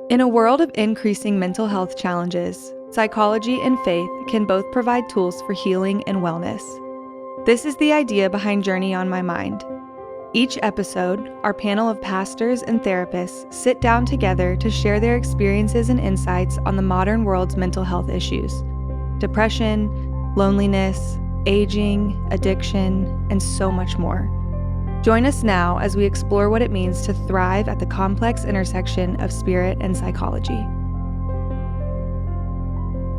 In a world of increasing mental health challenges, psychology and faith can both provide tools for healing and wellness. This is the idea behind Journey on My Mind. Each episode, our panel of pastors and therapists sit down together to share their experiences and insights on the modern world's mental health issues: depression, loneliness, aging, addiction, and so much more. Join us now as we explore what it means to thrive at the complex intersection of spirit and psychology.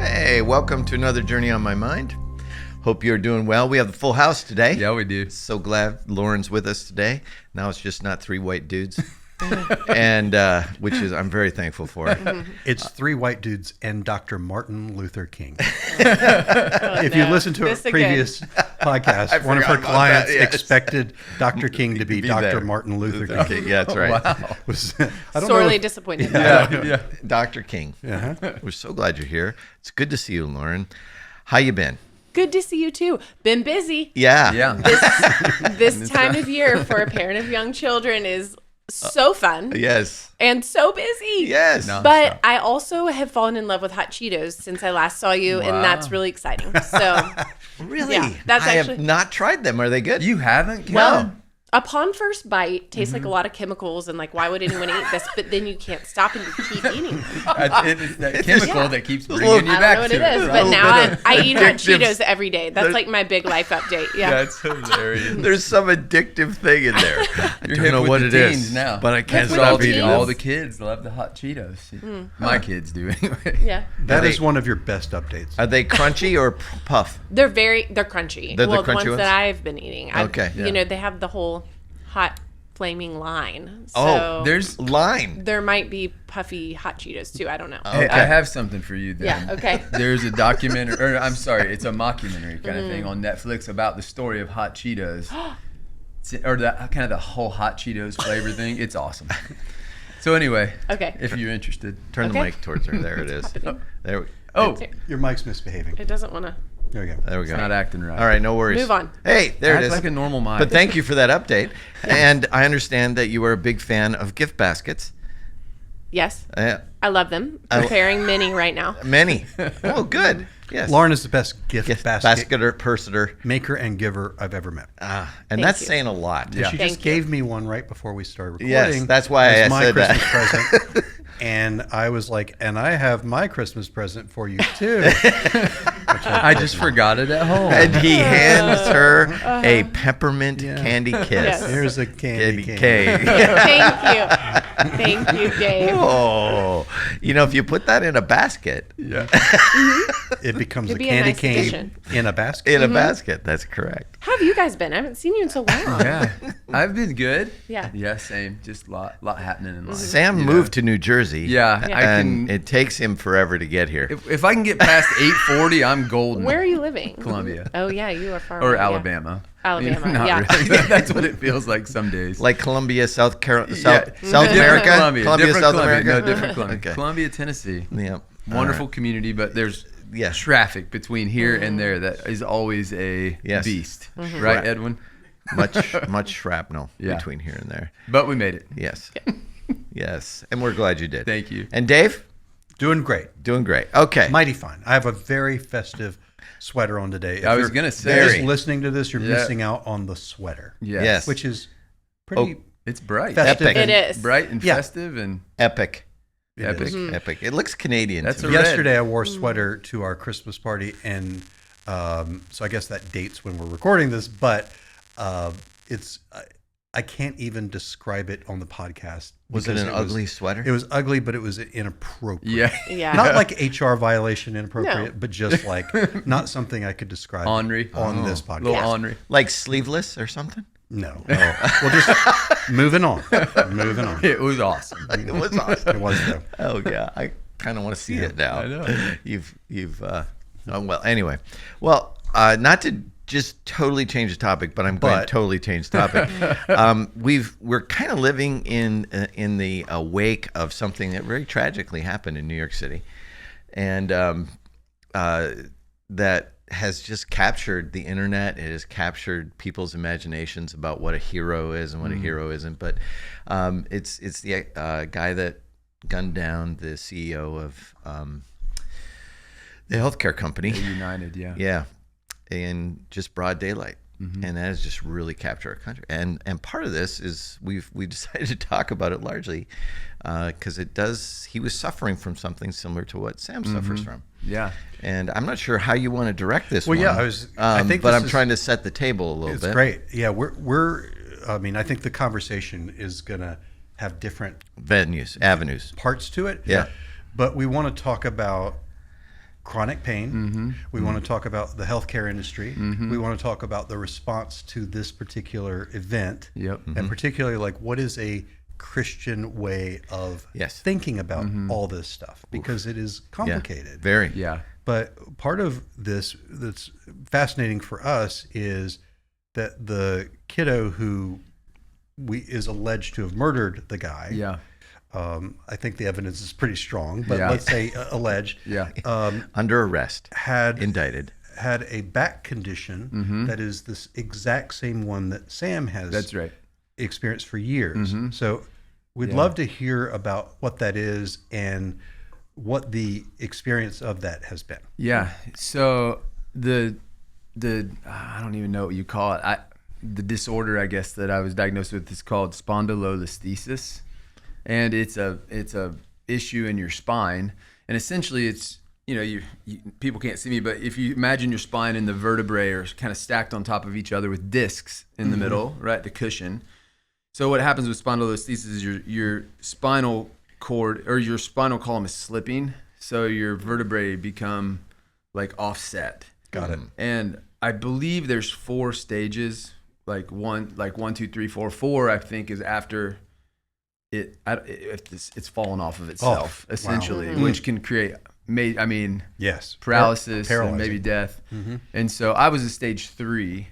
Hey, welcome to another Journey on My Mind. Hope you're doing well. We have the full house today. Yeah, we do. So glad Lauren's with us today. Now it's just not three white dudes, and which is I'm very thankful for. It's three white dudes and Dr. Martin Luther King. If you listen to a previous podcast, one of her clients expected Dr. King to be Dr. Martin Luther King. Yeah, that's right. Wow. I don't Sorely know disappointed. Yeah. Dr. King. We're so glad you're here. It's good to see you, Lauren. How you been? Good to see you too. Been busy. Yeah. This time of year for a parent of young children is so fun. Yes. And so busy. Yes. No. But I also have fallen in love with hot Cheetos since I last saw you, and that's really exciting. So, Really? Yeah, that's I actually- have not tried them. Are they good? You haven't? well, upon first bite, tastes like a lot of chemicals, and like, why would anyone eat this? But then you can't stop and you keep eating them. It's that chemical that keeps bringing you I don't back know what to it is, it. but now I eat hot addictive- Cheetos every day. That's like my big life update. Yeah. That's hilarious. There's some addictive thing in there. I You're don't hip know with what the it teens is now. but I can't With stop the eating teens. All them. the kids love the hot Cheetos. My kids do anyway. Yeah. that is one of your best updates. Are they crunchy or puff? They're crunchy. They're the well, the crunchy ones ones? that I've been eating. Okay. You know, they have the whole hot flaming line. So Oh, There's. Line. there might be puffy hot Cheetos too. I don't know. Hey, I have something for you then. Yeah, okay. There's a documentary, or I'm sorry, it's a mockumentary kind of thing on Netflix about the story of hot Cheetos. Or that kind of the whole hot Cheetos flavor thing. It's awesome. So anyway, Okay. if you're interested. Turn the Okay. mic towards her. There it is. There we, Oh, Your mic's misbehaving. It doesn't want to. There we go. there we go. it's not acting right. All right, no worries. Move on. Hey, there Act it is. like a normal mic. But thank you for that update. And I understand that you are a big fan of gift baskets. Yes. Uh, I love them. Preparing many right now. many. Oh, good. Yes. Lauren is the best gift basket basketer, purseter. maker and giver I've ever met. And Thank that's you. saying a lot. Yeah. She Thank just you. gave me one right before we started recording. Yes, that's why as I my said that. Christmas present. And I was like, and I have my Christmas present for you too. I just forgot it at home. And he hands her a peppermint candy kiss. Yes. Here's a candy cane. Cake. Thank you. Thank you, Dave. Oh, if you put that in a basket, It becomes It'd a be a candy nice cane addition. in a basket. in a basket, that's correct. How have you guys been? I haven't seen you in so long. Yeah, I've been good. Yeah. Yeah, same. Just a lot happening in life. Sam you know? moved to New Jersey. Yeah, Yeah. I And can. it takes him forever to get here. If I can get past 8:40, I'm golden. Where are you living? Columbia. Oh, yeah, you are far Or away, yeah. Alabama. Alabama, Not yeah. really. That's what it feels like some days. Like Columbia, South America? Different Columbia, different South Columbia. America? No, different Columbia. Okay. Columbia, Tennessee. Yeah. Wonderful community, but there's Yeah. traffic between here and there that is always a Yes. beast. Mm-hmm. Right, Edwin? Much shrapnel Yeah. between here and there. But we made it. Yes. Yes. And we're glad you did. Thank you. And Dave? Doing great. Doing great. Okay. Mighty fine. I have a very festive sweater on today. If I was you're gonna say. just listening to this, you're Yeah. missing out on the sweater, Yes. which is pretty It's bright. festive. Epic. It and- is. Bright and Yeah. festive and Epic. it epic. is. Epic. It looks Canadian That's to a me. red. Yesterday, I wore a sweater to our Christmas party, and so I guess that dates when we're recording this. But it's I can't even describe it on the podcast. Was it because an ugly sweater? It was ugly, but it was inappropriate. yeah. Yeah. Not like HR violation inappropriate, No. but just like not something I could describe Ornery. on this podcast. Little Yeah. ornery. Like sleeveless or something? No. Well, just moving on. Moving on. It was awesome. It was awesome. It was though. Oh yeah, I kind of want to see it now. I know. You've oh well. Anyway, well, not to just totally change the topic, but I'm going to But- totally change the topic. We're kind of living in the wake of something that very tragically happened in New York City, and that has just captured the internet. It has captured people's imaginations about what a hero is and what a hero isn't. But it's the guy that gunned down the CEO of the healthcare company. United, yeah. Yeah, in just broad daylight. And that has just really captured our country. And part of this is we decided to talk about it largely because he was suffering from something similar to what Sam suffers from. Yeah. And I'm not sure how you want to direct this one. Well, I think but I'm trying to set the table a little bit. It's great. Yeah, I think the conversation is going to have different avenues, parts to it. Yeah. But we want to talk about chronic pain. We want to talk about the healthcare industry. We want to talk about the response to this particular event. And particularly, like, what is a Christian way of thinking about all this stuff? Because it is complicated. Yeah. Very. Yeah. But part of this that's fascinating for us is that the kiddo who is alleged to have murdered the guy. Yeah. I think the evidence is pretty strong, but let's say alleged. Yeah. Under arrest. Indicted. Had a back condition that is this exact same one that Sam has. That's right. Experienced for years. So we'd love to hear about what that is and what the experience of that has been. Yeah. So the I don't even know what you call it. The disorder, I guess, that I was diagnosed with is called spondylolisthesis. And it's a issue in your spine, and essentially it's you people can't see me, but if you imagine your spine and the vertebrae are kind of stacked on top of each other with discs in the middle, right, the cushion. So what happens with spondylolisthesis is your spinal cord or your spinal column is slipping, so your vertebrae become like offset. Got it. And I believe there's 4 stages, like 1, 2, 3, 4. 4 I think is after. It's fallen off of itself, essentially, which can create, paralysis and maybe death. And so I was a stage 3.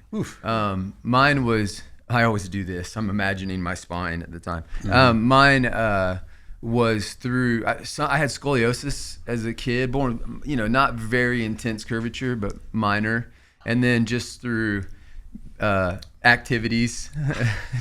Mine was, I always do this. I'm imagining my spine at the time. Mine was through, I had scoliosis as a kid, born, not very intense curvature, but minor. And then just through activities,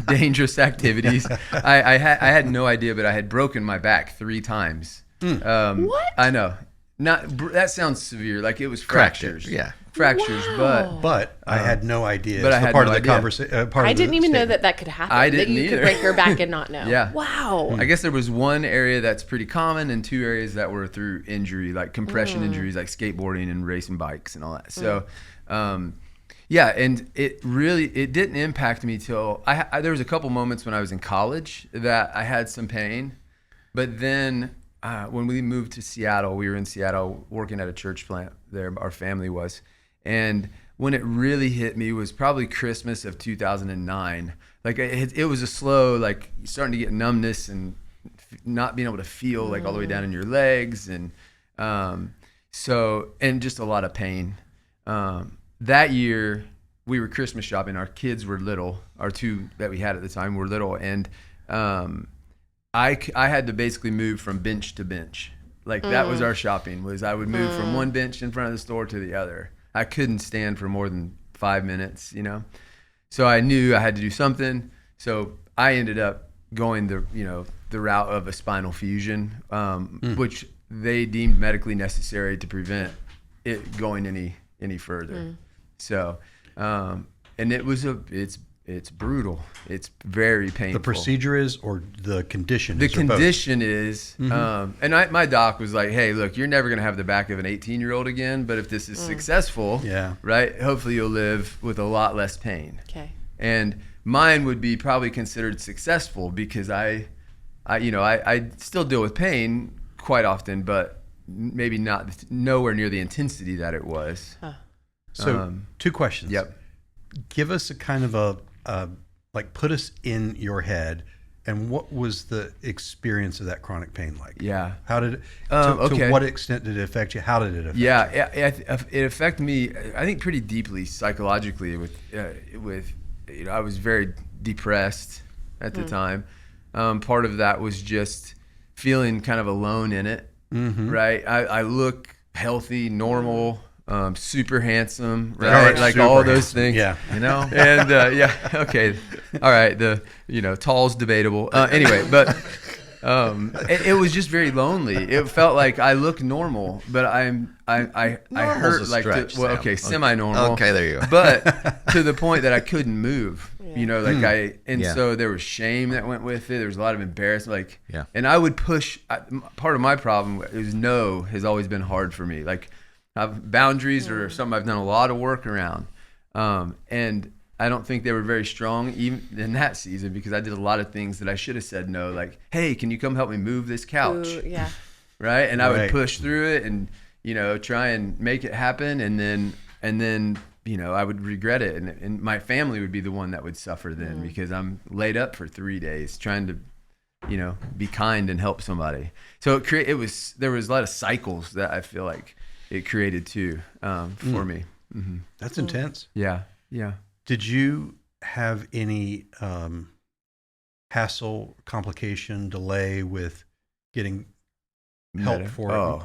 dangerous activities. I had no idea, but I had broken my back 3 times. What? I know. That sounds severe. Like it was fractures. Fractures. Wow. But I had no idea. But I had part no of the idea. conversation. I didn't even know that could happen. I didn't that you either. could break your back and not know. Yeah. Wow. I guess there was one area that's pretty common and 2 areas that were through injury, like compression injuries, like skateboarding and racing bikes and all that. So, yeah, and it didn't impact me till there was a couple moments when I was in college that I had some pain, but then when we moved to Seattle, we were in Seattle working at a church plant there, our family was, and when it really hit me was probably Christmas of 2009. Like it was a slow, like starting to get numbness and not being able to feel like all the way down in your legs, and and just a lot of pain. That year, we were Christmas shopping. Our kids were little. Our 2 that we had at the time were little. And I had to basically move from bench to bench. Like that was our shopping, was I would move from one bench in front of the store to the other. I couldn't stand for more than 5 minutes, So I knew I had to do something. So I ended up going the route of a spinal fusion, which they deemed medically necessary to prevent it going any further. So, and it's brutal. It's very painful. The procedure is, or the condition is? The condition is, and my doc was like, hey, look, you're never going to have the back of an 18-year-old again, but if this is successful, right, hopefully you'll live with a lot less pain. Okay. And mine would be probably considered successful because I still deal with pain quite often, but maybe nowhere near the intensity that it was. Huh. So 2 questions. Yep. Give us a kind of put us in your head, and what was the experience of that chronic pain like? Yeah. How did it, to what extent did it affect you? How did it affect you? It affected me, I think, pretty deeply psychologically with I was very depressed at the time. Part of that was just feeling kind of alone in it, right? I look healthy, normal, super handsome, right? Like all those things, And okay, all right. The tall's debatable. Anyway, but It was just very lonely. It felt like I look normal, but I hurt like stretch, semi-normal. Okay, there you go. But to the point that I couldn't move. Yeah. So there was shame that went with it. There was a lot of embarrassment. And I would push. Part of my problem is no has always been hard for me. Like boundaries are something I've done a lot of work around, and I don't think they were very strong even in that season because I did a lot of things that I should have said no, like, hey, can you come help me move this couch? Ooh, yeah. Right. And I would push through it and, try and make it happen. And then, I would regret it. And my family would be the one that would suffer then because I'm laid up for 3 days trying to, be kind and help somebody. So there was a lot of cycles that I feel like it created too, for me. Mm-hmm. That's intense. Yeah. Yeah. Did you have any hassle, complication, delay with getting help for it?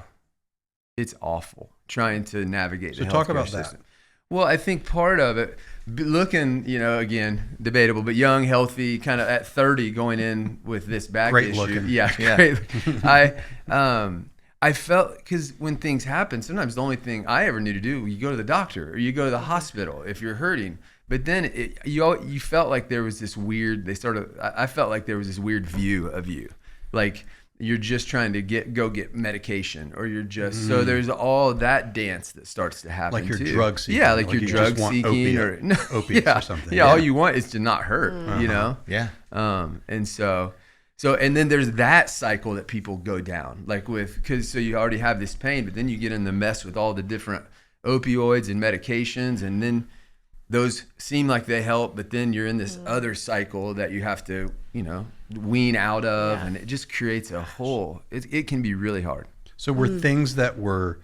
It's awful trying to navigate the healthcare talk about system. that. Well, I think part of it, looking, again, debatable, but young, healthy, kind of at 30 going in with this back great issue. Looking. Yeah, great. I felt, because when things happen, sometimes the only thing I ever knew to do, you go to the doctor or you go to the hospital if you're hurting. But then you felt like there was this weird, I felt like there was this weird view of you. Like you're just trying to go get medication or you're just, so there's all that dance that starts to happen like you're too. drug seeking. Yeah, like you're drug seeking opiates or something. Yeah, all you want is to not hurt, Yeah. And so and then there's that cycle that people go down, like so you already have this pain, but then you get in the mess with all the different opioids and medications, and then those seem like they help, but then you're in this other cycle that you have to, wean out of, and it just creates a whole, it can be really hard. So were things that were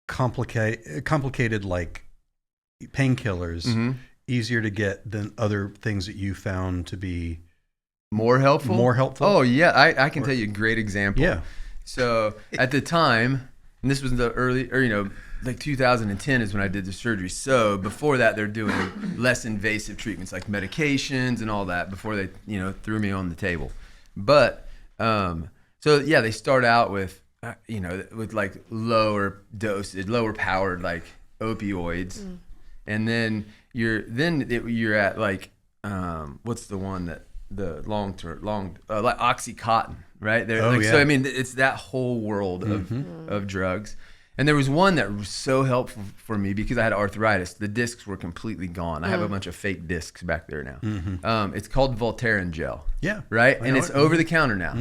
complicated like painkillers easier to get than other things that you found to be more helpful? Oh, yeah. I can tell you a great example. Yeah. So at the time, and this was the early, like 2010 is when I did the surgery. So before that, they're doing less invasive treatments like medications and all that before they, threw me on the table. But, they start out with, with like lower dosage, lower powered like opioids. And then you're at like, what's the one that the like Oxycontin, right? So, I mean, it's that whole world of drugs. And there was one that was so helpful for me because I had arthritis. The discs were completely gone. I have a bunch of fake discs back there now. It's called Voltaren gel. Yeah. Right? And it's over the counter now.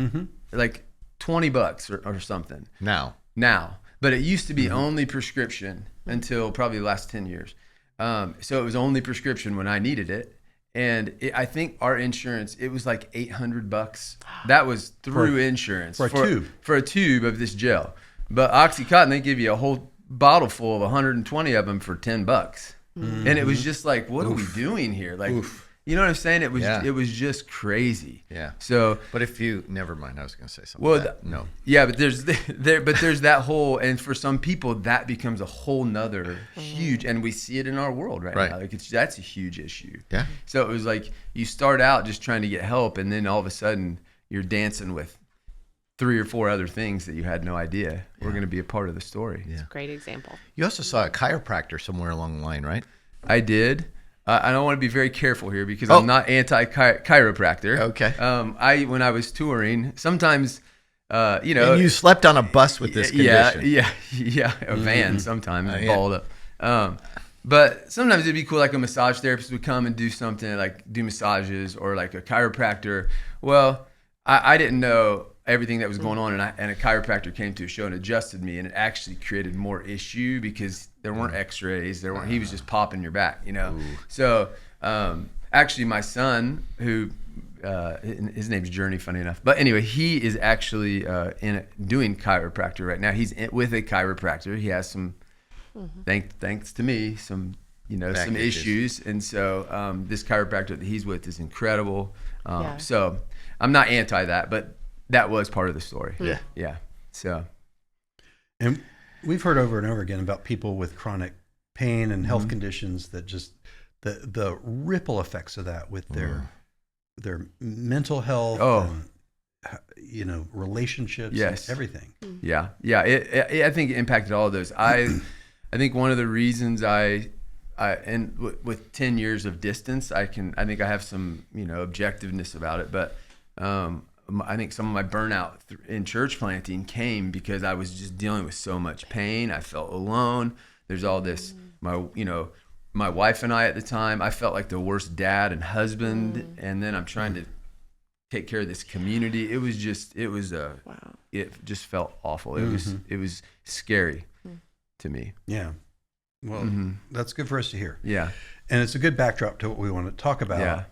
Like $20 or something. Now. But it used to be only prescription until probably the last 10 years. So it was only prescription when I needed it. And I think our insurance, it was like $800. That was through insurance. For a tube of this gel. But Oxycontin, they give you a whole bottle full of 120 of them for $10. And it was just like, what are we doing here? Like, you know what I'm saying? It was just crazy. Yeah. So, but never mind. I was going to say something. Well, no. Yeah, but there's that whole, and for some people that becomes a whole nother huge, and we see it in our world right now. Like that's a huge issue. Yeah. So it was like you start out just trying to get help, and then all of a sudden you're dancing with 3 or 4 other things that you had no idea were going to be a part of the story. Yeah. Great example. You also saw a chiropractor somewhere along the line, right? I did. I don't want to be very careful here because I'm not anti-chiropractor. Okay. When I was touring, sometimes, And you slept on a bus with this condition. Yeah. A van sometimes, balled up. But sometimes it'd be cool, like a massage therapist would come and do something, like do massages, or like a chiropractor. Well, I didn't know everything that was going on, and a chiropractor came to a show and adjusted me, and it actually created more issue because there weren't x-rays, he was just popping your back, Ooh. So actually my son, who his name's Journey, funny enough, but anyway, he is actually doing chiropractor right now. He's with a chiropractor. He has some thanks to me, some some issues, and so this chiropractor that he's with is incredible. So I'm not anti that, but that was part of the story. Yeah. So, and we've heard over and over again about people with chronic pain and health conditions that just the ripple effects of that with their mental health. relationships, Yes. and everything. Yeah. I think it impacted all of those. I think one of the reasons with 10 years of distance, I think I have some, objectiveness about it, but I think some of my burnout in church planting came because I was just dealing with so much pain. I felt alone. There's all this, my wife and I at the time, I felt like the worst dad and husband. And then I'm trying to take care of this community. It just felt awful. It was scary to me. Yeah. Well, that's good for us to hear. Yeah. And it's a good backdrop to what we want to talk about.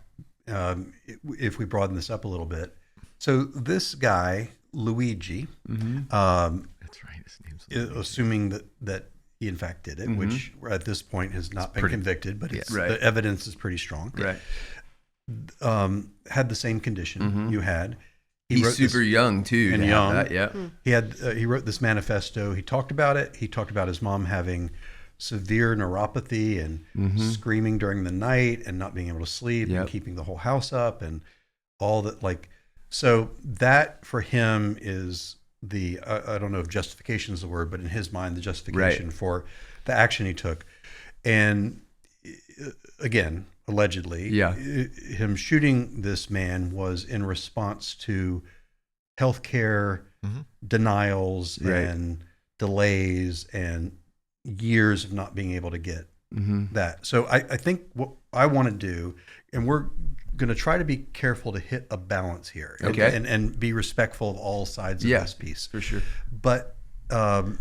If we broaden this up a little bit. So this guy, Luigi, that's right. His name's Luigi. Assuming that he in fact did it, which at this point has not been convicted, but the evidence is pretty strong. Right. Had the same condition you had. He's super young too. And young. That, He wrote this manifesto. He talked about it. He talked about his mom having severe neuropathy and screaming during the night and not being able to sleep and keeping the whole house up and all that. So that for him is I don't know if justification is the word, but in his mind, the justification for the action he took. And again, allegedly, him shooting this man was in response to healthcare denials and delays and years of not being able to get that. So I think what I want to do, and we're going to try to be careful to hit a balance here, and be respectful of all sides of this piece, for sure. But the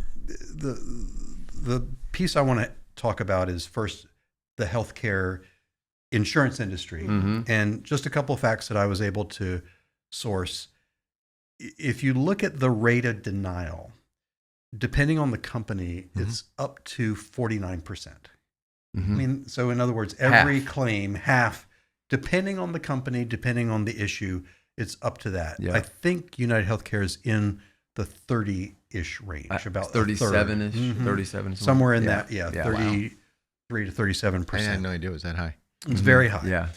piece I want to talk about is first the healthcare insurance industry, and just a couple of facts that I was able to source. If you look at the rate of denial, depending on the company, it's up to 49%. I mean, so in other words, every claim, half, depending on the company, depending on the issue, it's up to that. I think United Healthcare is in the 30-ish range, about 37-ish, 37, somewhere in that. 33 to 37%. I had no idea it was that high. It's very high. Yeah.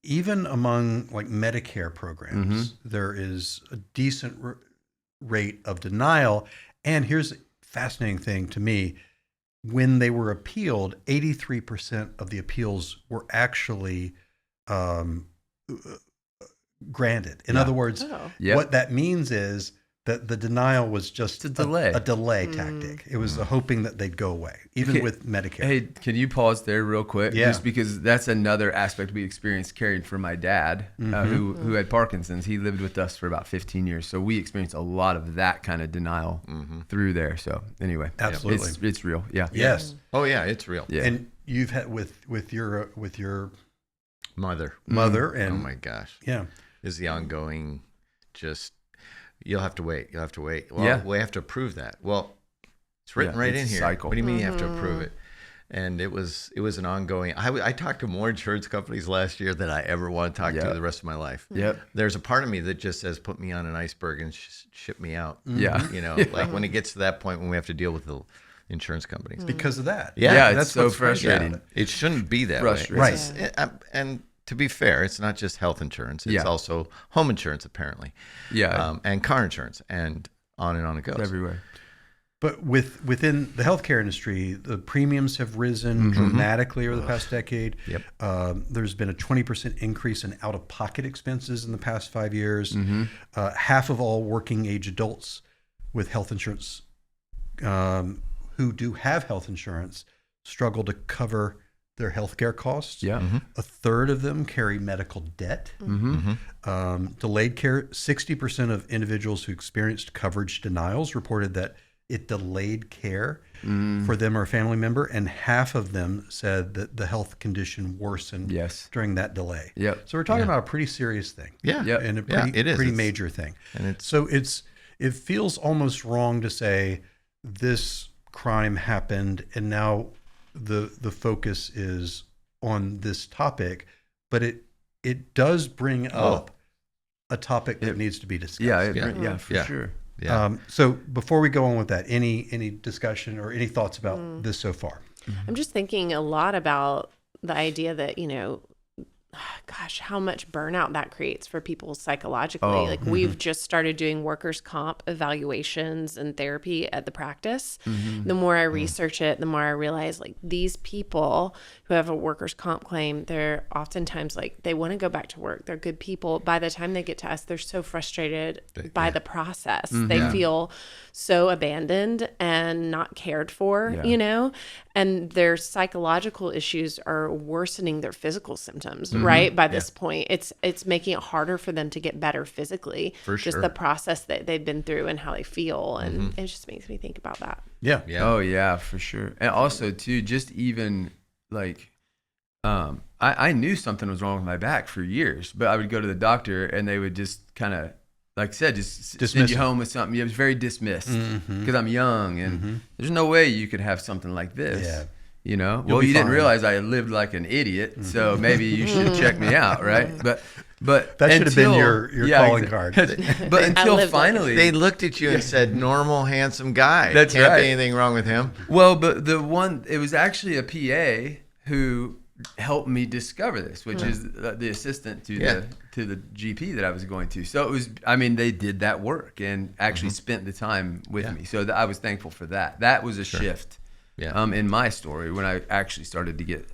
Even among Medicare programs, there is a decent rate of denial. And here's a fascinating thing to me. When they were appealed, 83% of the appeals were actually granted. In other words, what that means is that the denial was just a delay tactic. It was hoping that they'd go away, even with Medicare. Hey, can you pause there real quick? Yeah. Just because that's another aspect we experienced caring for my dad, who had Parkinson's. He lived with us for about 15 years. So we experienced a lot of that kind of denial through there. So anyway, absolutely, it's real. Yeah. Yes. Oh yeah, it's real. Yeah. And you've had with your Mother. And oh my gosh. Yeah. Is the ongoing just. You'll have to wait. Well, we have to approve that. Well, it's written right in here. Cycle. What do you mean you have to approve it? And it was an ongoing. I talked to more insurance companies last year than I ever want to talk to the rest of my life. Yep. There's a part of me that just says, put me on an iceberg and ship me out. Yeah. Like when it gets to that point when we have to deal with the insurance companies. Because of that. Yeah, that's so frustrating. It shouldn't be that way. Right. And to be fair, it's not just health insurance. It's also home insurance, apparently. Yeah. And car insurance, and on it goes. It's everywhere. But within the healthcare industry, the premiums have risen dramatically over the past decade. Yep. There's been a 20% increase in out-of-pocket expenses in the past 5 years. Half of all working age adults with health insurance who do have health insurance struggle to cover their healthcare costs. Yeah. A third of them carry medical debt. Delayed care. 60% of individuals who experienced coverage denials reported that it delayed care for them or a family member, and half of them said that the health condition worsened during that delay. Yep. So we're talking about a pretty serious thing. Yeah. Yep. And a it is. pretty major thing. And it feels almost wrong to say this crime happened and now the focus is on this topic, but it does bring up a topic that needs to be discussed. For sure. Yeah. So before we go on with that, any discussion or any thoughts about this so far? I'm just thinking a lot about the idea that, gosh, how much burnout that creates for people psychologically. We've just started doing workers' comp evaluations and therapy at the practice. The more I research it, the more I realize like these people who have a workers' comp claim, they're oftentimes like, they want to go back to work. They're good people. By the time they get to us, they're so frustrated by the process. They feel so abandoned and not cared for, you know, and their psychological issues are worsening their physical symptoms, right? By this point, it's making it harder for them to get better physically. For just sure. the process that they've been through and how they feel. And it just makes me think about that. Yeah. Oh yeah, for sure. And also too, just even like, I knew something was wrong with my back for years, but I would go to the doctor and they would just kind of, like I said, just send you home with something. It was very dismissed because I'm young and there's no way you could have something like this. Yeah. You know, You'll be you didn't fine. realize I lived like an idiot, so maybe you should check me out, right? But That should have been your calling card. But until finally, They looked at you and said, "Normal, handsome guy. That's Can't right. be anything wrong with him." well, but it was actually a PA who helped me discover this, which is the assistant to the GP that I was going to. So it was, I mean, they did that work and actually spent the time with me. So I was thankful for that. That was a shift. Yeah. In my story when I actually started to get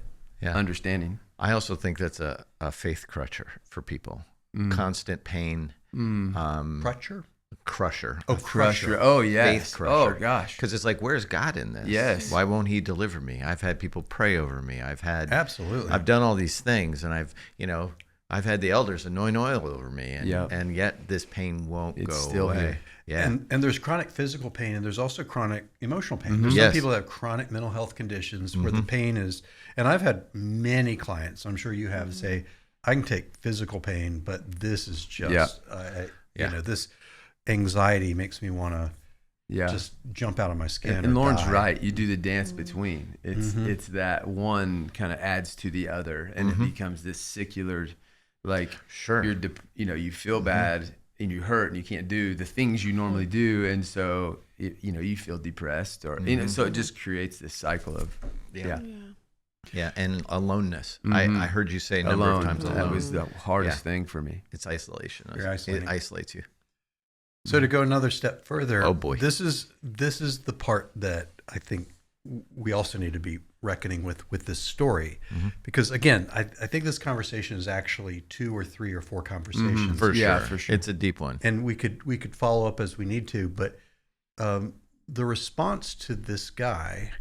understanding. I also think that's a faith crutcher for people. Constant pain. Crutcher? Crusher. Oh, crusher. Oh, yes. Faith crusher. Oh, gosh. Because it's like, where's God in this? Yes. Why won't he deliver me? I've had people pray over me. Absolutely. I've done all these things, and I've had the elders anoint oil over me, and yet this pain won't go still away. here. Yeah. And there's chronic physical pain, and there's also chronic emotional pain. There's some Yes. people that have chronic mental health conditions where the pain is, and I've had many clients, I'm sure you have, say, I can take physical pain, but this is just, you know, this anxiety makes me want to just jump out of my skin. And or Lauren's die. right. You do the dance between. It's that one kind of adds to the other, and it becomes this secular, like you feel bad and you hurt and you can't do the things you normally do, and so you feel depressed or so it just creates this cycle of and aloneness. I heard you say a number of times alone. That was the hardest thing for me. It's isolation. Very isolating. It isolates you. So to go another step further, Oh, boy. this is the part that I think we also need to be reckoning with this story, because again, I think this conversation is actually 2 or 3 or 4 conversations. For sure. Yeah, for sure. It's a deep one. And we could follow up as we need to, but the response to this guy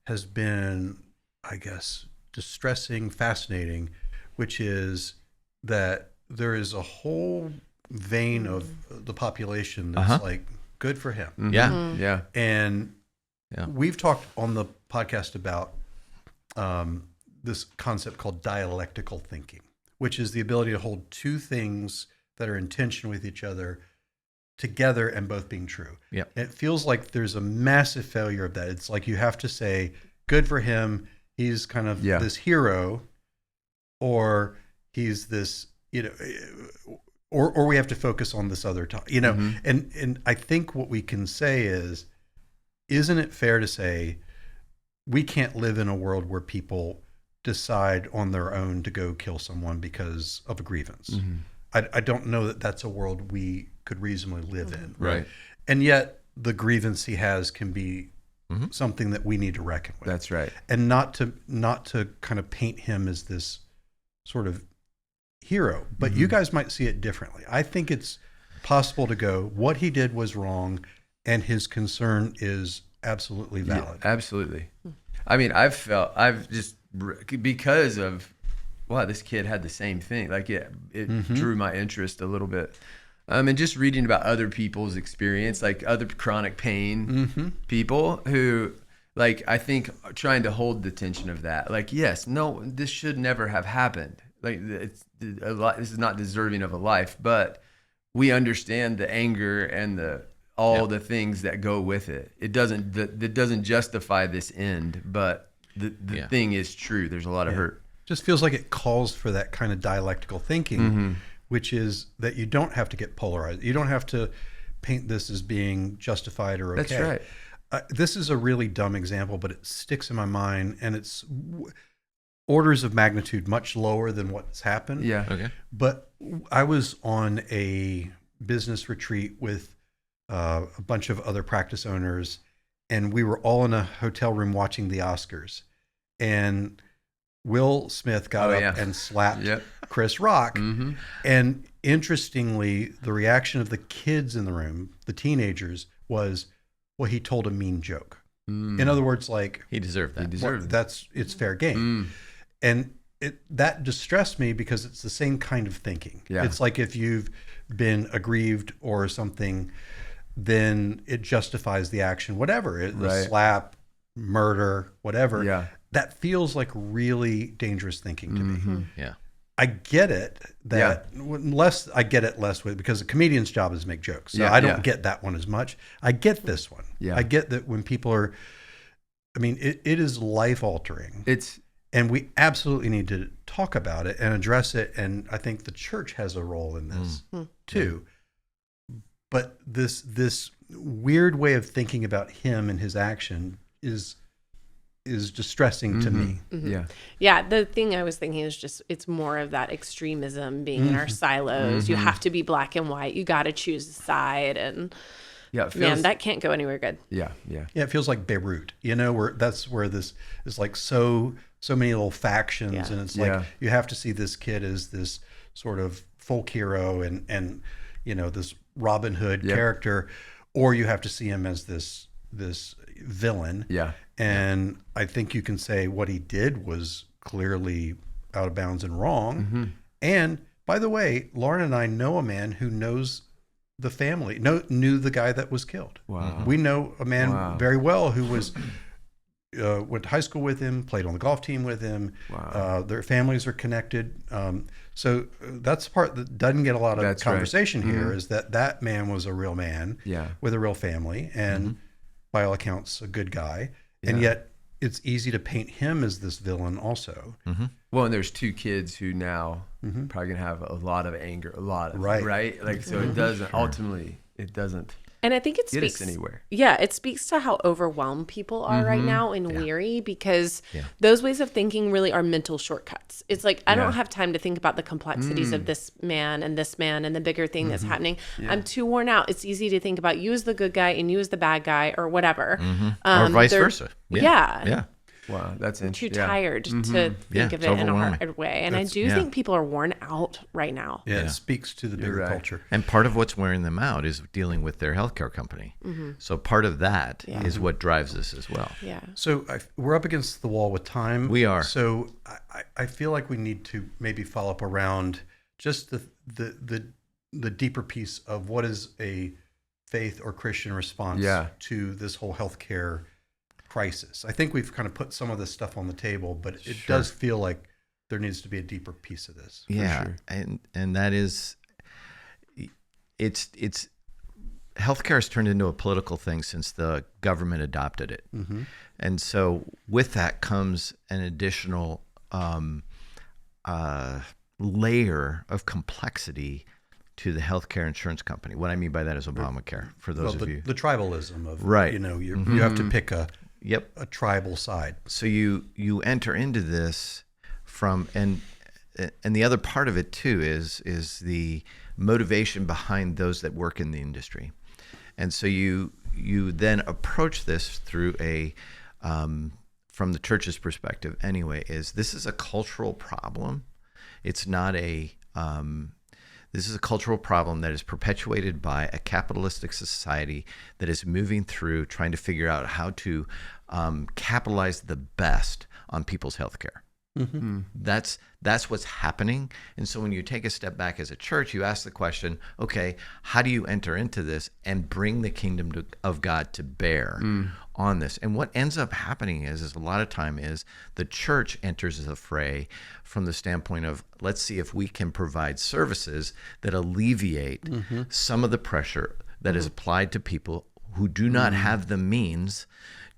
has been, I guess, distressing, fascinating, which is that there is a whole vein of the population that's like, good for him. Yeah. And we've talked on the podcast about this concept called dialectical thinking, which is the ability to hold 2 things that are in tension with each other together and both being true. Yep. It feels like there's a massive failure of that. It's like you have to say, good for him, he's kind of this hero, or he's this, or we have to focus on this other topic, and I think what we can say is, isn't it fair to say we can't live in a world where people decide on their own to go kill someone because of a grievance? I don't know that that's a world we could reasonably live in. Right. And yet the grievance he has can be something that we need to reckon with. That's right. And not to kind of paint him as this sort of hero, but you guys might see it differently. I think it's possible to go, what he did was wrong, and his concern is absolutely valid. Yeah, absolutely. I mean, I've just, because of, wow, this kid had the same thing. Like, it drew my interest a little bit. And just reading about other people's experience, like other chronic pain people who, like, I think trying to hold the tension of that. Like, yes, no, this should never have happened. Like, this is not deserving of a life, but we understand the anger and all the things that go with it. It doesn't justify this end, but the thing is true. There's a lot of hurt. Just feels like it calls for that kind of dialectical thinking, which is that you don't have to get polarized. You don't have to paint this as being justified or okay. That's right. This is a really dumb example, but it sticks in my mind, and it's orders of magnitude much lower than what's happened. Yeah. Okay. But I was on a business retreat with a bunch of other practice owners, and we were all in a hotel room watching the Oscars. And Will Smith got up and slapped Chris Rock. Mm-hmm. And interestingly, the reaction of the kids in the room, the teenagers, was, well, he told a mean joke. In other words, like, he deserved that. It's fair game. And that distressed me because it's the same kind of thinking. Yeah. It's like if you've been aggrieved or something, then it justifies the action, whatever, the slap, murder, whatever. Yeah. That feels like really dangerous thinking to me. Yeah. I get it less with, because a comedian's job is to make jokes. So I don't get that one as much. I get this one. Yeah. I get that when people are, I mean, it is life altering. And we absolutely need to talk about it and address it. And I think the church has a role in this too. But this weird way of thinking about him and his action is distressing to me. Yeah. The thing I was thinking is just, it's more of that extremism being in our silos. You have to be black and white. You got to choose a side. And man, that can't go anywhere good. Yeah. It feels like Beirut, that's where this is, like so many little factions. And it's like, you have to see this kid as this sort of folk hero and this Robin Hood character, or you have to see him as this villain. And I think you can say what he did was clearly out of bounds and wrong. And by the way, Lauren and I know a man who knows the family, knew the guy that was killed. Wow. We know a man very well who was went to high school with him, played on the golf team with him. Wow. Their families are connected. So that's the part that doesn't get a lot of conversation here, is that man was a real man with a real family, and by all accounts, a good guy. And yet it's easy to paint him as this villain also. Well, and there's two kids who now probably gonna have a lot of anger, right? Like, so it doesn't, ultimately, it doesn't. And I think it get speaks us anywhere. Yeah, it speaks to how overwhelmed people are right now and weary, because those ways of thinking really are mental shortcuts. It's like, I don't have time to think about the complexities of this man and the bigger thing that's happening. I'm too worn out. It's easy to think about you as the good guy and you as the bad guy, or whatever. Or vice versa. Yeah. Wow, that's interesting. Too tired to think of it in a hard way. And I do think people are worn out right now. It speaks to the bigger culture. And part of what's wearing them out is dealing with their healthcare company. So part of that is what drives this as well. Yeah. So we're up against the wall with time. We are. So I feel like we need to maybe follow up around just the deeper piece of what is a faith or Christian response to this whole healthcare crisis. I think we've kind of put some of this stuff on the table, but it does feel like there needs to be a deeper piece of this. Yeah, and that is, it's healthcare has turned into a political thing since the government adopted it, and so with that comes an additional layer of complexity to the healthcare insurance company. What I mean by that is Obamacare. For those of you, the tribalism of you have to pick a tribal side. So you enter into this from, and the other part of it too is the motivation behind those that work in the industry. And so you then approach this through from the church's perspective anyway, this is a cultural problem. It's not this is a cultural problem that is perpetuated by a capitalistic society that is moving through trying to figure out how to capitalize the best on people's health care. That's what's happening. And so when you take a step back as a church, you ask the question, okay, how do you enter into this and bring the kingdom of God to bear on this? And what ends up happening is a lot of time is the church enters the fray from the standpoint of, let's see if we can provide services that alleviate some of the pressure that is applied to people who do not have the means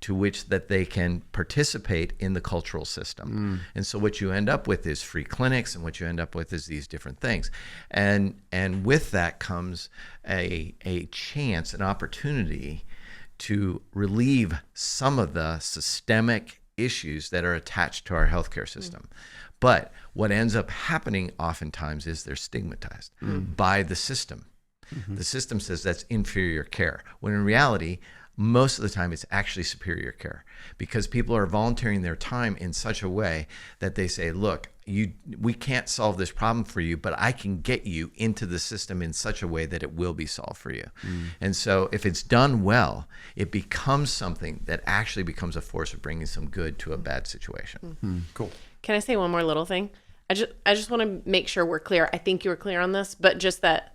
to which that they can participate in the cultural system. And so what you end up with is free clinics, and what you end up with is these different things. And with that comes a chance, an opportunity to relieve some of the systemic issues that are attached to our healthcare system. But what ends up happening oftentimes is they're stigmatized by the system. The system says that's inferior care, when in reality, most of the time it's actually superior care, because people are volunteering their time in such a way that they say, look, we can't solve this problem for you, but I can get you into the system in such a way that it will be solved for you. And so if it's done well, it becomes something that actually becomes a force of bringing some good to a bad situation. Cool. Can I say one more little thing? I just want to make sure we're clear. I think you were clear on this, but just that,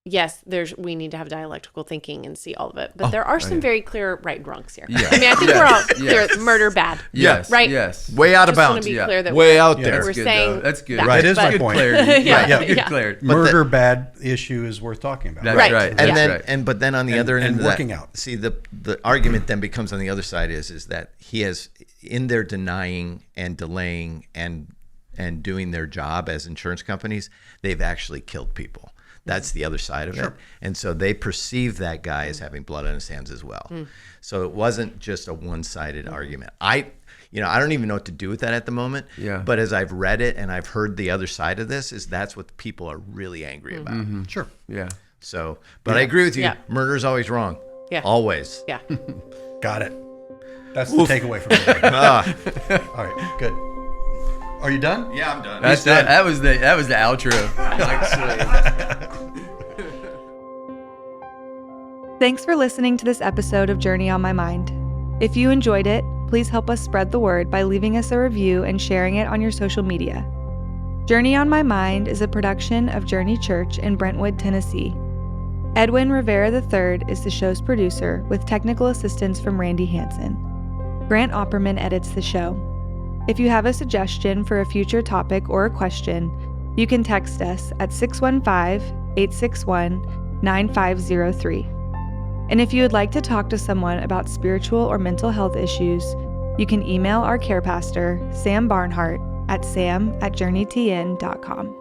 yes, we need to have dialectical thinking and see all of it. But there are some very clear right and wrongs here. Yeah. I mean, I think we're all clear. Murder bad. Yes. Right? Yes. Way out of Just want bounds. to be clear that Way out we're there. That's good, saying though. That's good. that. Right. That is my Good point. clarity. Yeah. Good Yeah. clarity. Murder bad issue is worth talking about. That's Right. right. And That's then, right. but then on the other end and of working that, out. see the argument then becomes on the other side is that he has, in their denying and delaying and doing their job as insurance companies, they've actually killed people. That's the other side of it. And so they perceive that guy as having blood on his hands as well. So it wasn't just a one-sided argument. I don't even know what to do with that at the moment. Yeah. But as I've read it and I've heard the other side of this, that's what people are really angry about. Sure. Yeah. So, but I agree with you. Yeah. Murder is always wrong. Yeah. Always. Yeah. Got it. That's the takeaway from it. Ah. All right. Good. Are you done? Yeah, I'm done. That's done. that was the outro. Thanks for listening to this episode of Journey on My Mind. If you enjoyed it, please help us spread the word by leaving us a review and sharing it on your social media. Journey on My Mind is a production of Journey Church in Brentwood, Tennessee. Edwin Rivera III is the show's producer, with technical assistance from Randy Hansen. Grant Opperman edits the show. If you have a suggestion for a future topic or a question, you can text us at 615-861-9503. And if you would like to talk to someone about spiritual or mental health issues, you can email our care pastor, Sam Barnhart, at sam@journeytn.com.